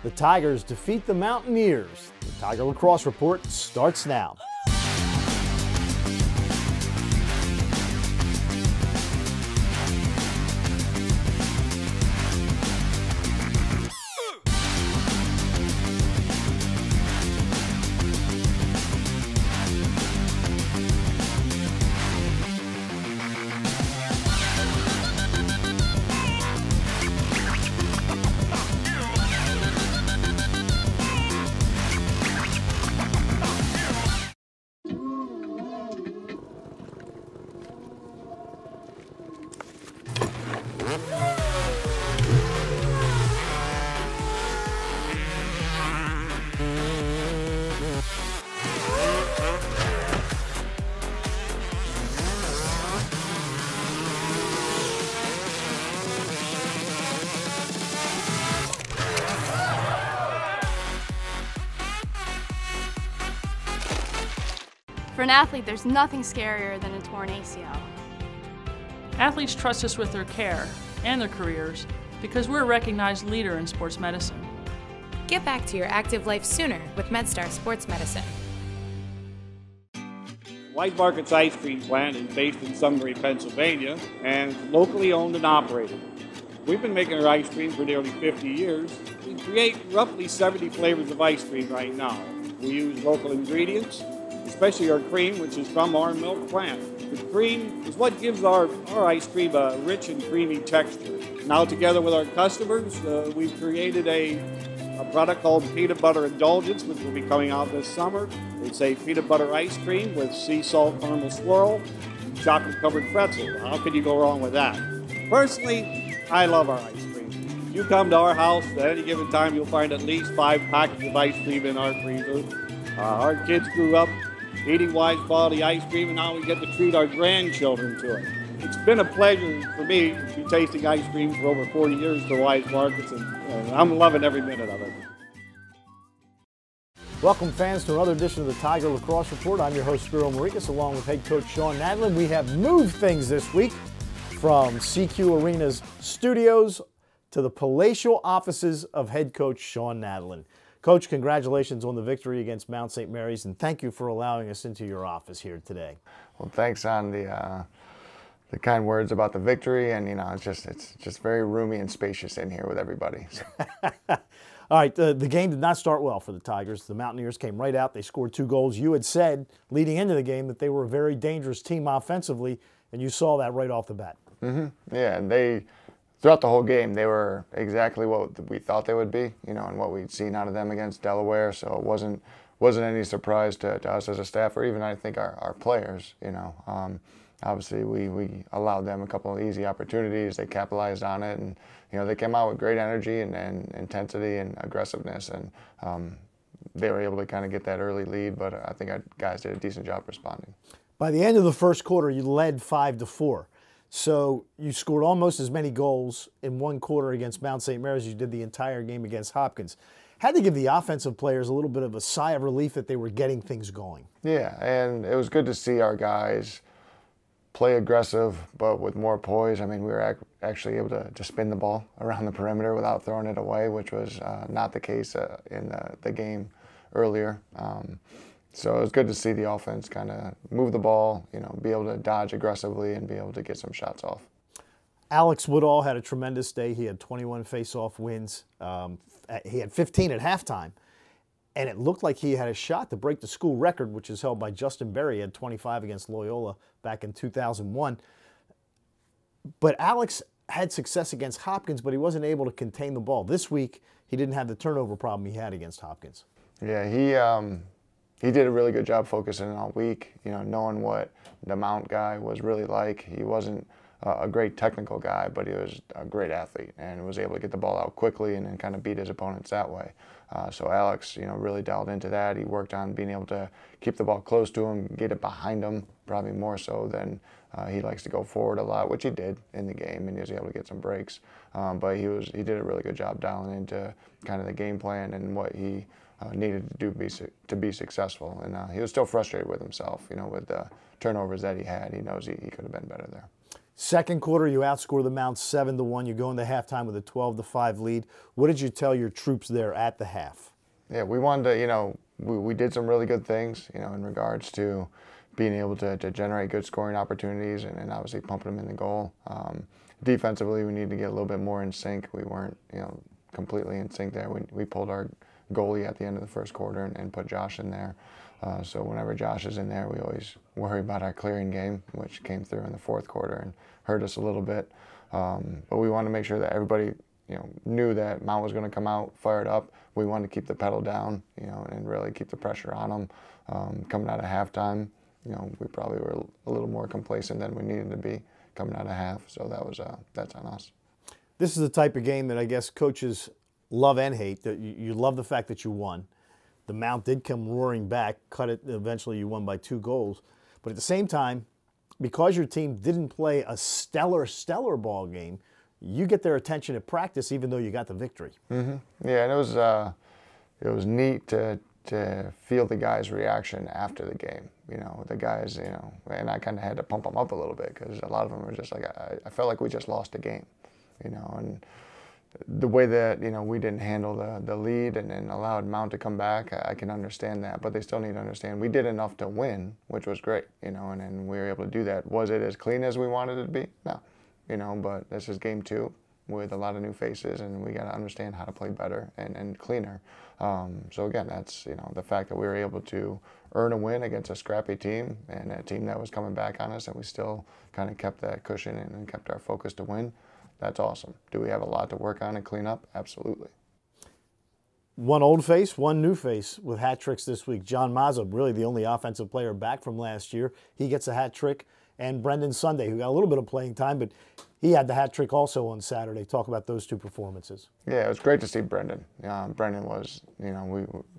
The Tigers defeat the Mountaineers. The Tiger Lacrosse Report starts now. For an athlete, there's nothing scarier than a torn ACL. Athletes trust us with their care and their careers because we're a recognized leader in sports medicine. Get back to your active life sooner with MedStar Sports Medicine. Wise Market's ice cream plant is based in Sunbury, Pennsylvania, and locally owned and operated. We've been making our ice cream for nearly 50 years. We create roughly 70 flavors of ice cream right now. We use local ingredients, especially our cream, which is from our milk plant. The cream is what gives our ice cream a rich and creamy texture. Now, together with our customers, we've created a product called Peanut Butter Indulgence, which will be coming out this summer. It's a peanut butter ice cream with sea salt caramel swirl and chocolate-covered pretzel. How could you go wrong with that? Personally, I love our ice cream. If you come to our house at any given time, you'll find at least 5 packets of ice cream in our freezer. Our kids grew up eating Wise quality ice cream, and now we get to treat our grandchildren to it. It's been a pleasure for me to be tasting ice cream for over 40 years for Wise Markets, and I'm loving every minute of it. Welcome, fans, to another edition of the Tiger Lacrosse Report. I'm your host, Spiro Morekas, along with head coach Shawn Nadelen. We have moved things this week from CQ Arena's studios to the palatial offices of head coach Shawn Nadelen. Coach, congratulations on the victory against Mount St. Mary's, and thank you for allowing us into your office here today. Well, thanks on the kind words about the victory, and it's just very roomy and spacious in here with everybody. All right, the game did not start well for the Tigers. The Mountaineers came right out. They scored 2 goals. You had said leading into the game that they were a very dangerous team offensively, and you saw that right off the bat. Mm-hmm. Yeah, and throughout the whole game, they were exactly what we thought they would be, and what we'd seen out of them against Delaware. So it wasn't any surprise to us as a staff, or even I think our players. Obviously we allowed them a couple of easy opportunities. They capitalized on it, and they came out with great energy and intensity and aggressiveness, and they were able to kind of get that early lead. But I think our guys did a decent job responding. By the end of the first quarter, you led 5-4. So you scored almost as many goals in one quarter against Mount St. Mary's as you did the entire game against Hopkins. Had to give the offensive players a little bit of a sigh of relief that they were getting things going. Yeah, and it was good to see our guys play aggressive, but with more poise. I mean, we were actually able to spin the ball around the perimeter without throwing it away, which was not the case in the game earlier. So it was good to see the offense kind of move the ball, be able to dodge aggressively and be able to get some shots off. Alex Woodall had a tremendous day. He had 21 face-off wins. He had 15 at halftime. And it looked like he had a shot to break the school record, which is held by Justin Berry. He had 25 against Loyola back in 2001. But Alex had success against Hopkins, but he wasn't able to contain the ball. This week, he didn't have the turnover problem he had against Hopkins. Yeah, he did a really good job focusing all week, knowing what the Mount guy was really like. He wasn't a great technical guy, but he was a great athlete and was able to get the ball out quickly and then kind of beat his opponents that way. So Alex, really dialed into that. He worked on being able to keep the ball close to him, get it behind him, probably more so than he likes to go forward a lot, which he did in the game, and he was able to get some breaks. But he did a really good job dialing into kind of the game plan and what he needed to do to be successful. And he was still frustrated with himself, with the turnovers that he had. He knows he could have been better there. Second quarter, you outscore the Mount 7-1. You go into halftime with a 12-5 lead. What did you tell your troops there at the half? Yeah, we wanted to, we did some really good things, in regards to being able to generate good scoring opportunities and obviously pumping them in the goal. Defensively, we needed to get a little bit more in sync. We weren't, completely in sync there. We pulled our goalie at the end of the first quarter and put Josh in there. So whenever Josh is in there, we always worry about our clearing game, which came through in the fourth quarter and hurt us a little bit. But we wanted to make sure that everybody, knew that Mount was going to come out fired up. We wanted to keep the pedal down, and really keep the pressure on them. Coming out of halftime, we probably were a little more complacent than we needed to be coming out of half. So that's on us. This is the type of game that I guess coaches love and hate. That you love the fact that you won. The Mount did come roaring back, cut it. Eventually, you won by 2 goals. But at the same time, because your team didn't play a stellar ball game, you get their attention at practice, even though you got the victory. Mm-hmm. Yeah, and it was neat to feel the guys' reaction after the game. The guys, and I kind of had to pump them up a little bit because a lot of them were just like, I felt like we just lost a game, and the way that, we didn't handle the lead and allowed Mount to come back, I can understand that, but they still need to understand we did enough to win, which was great, and we were able to do that. Was it as clean as we wanted it to be? No, but this is game 2 with a lot of new faces, and we got to understand how to play better and cleaner. So again, that's, the fact that we were able to earn a win against a scrappy team and a team that was coming back on us, and we still kind of kept that cushion and kept our focus to win. That's awesome. Do we have a lot to work on and clean up? Absolutely. One old face, one new face with hat tricks this week. John Mazza, really the only offensive player back from last year. He gets a hat trick. And Brendan Sunday, who got a little bit of playing time, but he had the hat trick also on Saturday. Talk about those 2 performances. Yeah, it was great to see Brendan. Brendan was,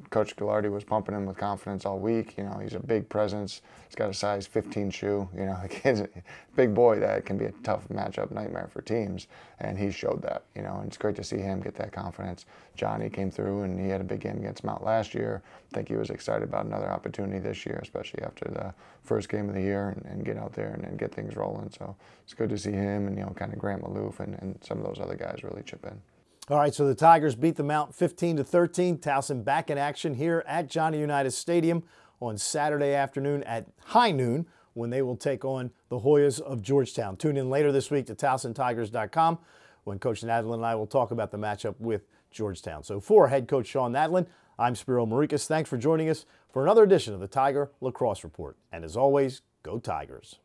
Coach Ghilardi was pumping him with confidence all week. He's a big presence. He's got a size 15 shoe. The kid's a big boy that can be a tough matchup nightmare for teams, and he showed that. And it's great to see him get that confidence. Johnny came through, and he had a big game against Mount last year. I think he was excited about another opportunity this year, especially after the first game of the year, and get out there and get things rolling. So it's good to see him and, kind of Grant Maloof and some of those other guys really chip in. All right, so the Tigers beat the Mount 15-13. Towson back in action here at Johnny Unitas Stadium on Saturday afternoon at high noon when they will take on the Hoyas of Georgetown. Tune in later this week to TowsonTigers.com when Coach Nadelen and I will talk about the matchup with Georgetown. So for head coach Shawn Nadelen, I'm Spiro Morekas. Thanks for joining us for another edition of the Tiger Lacrosse Report. And as always, go Tigers.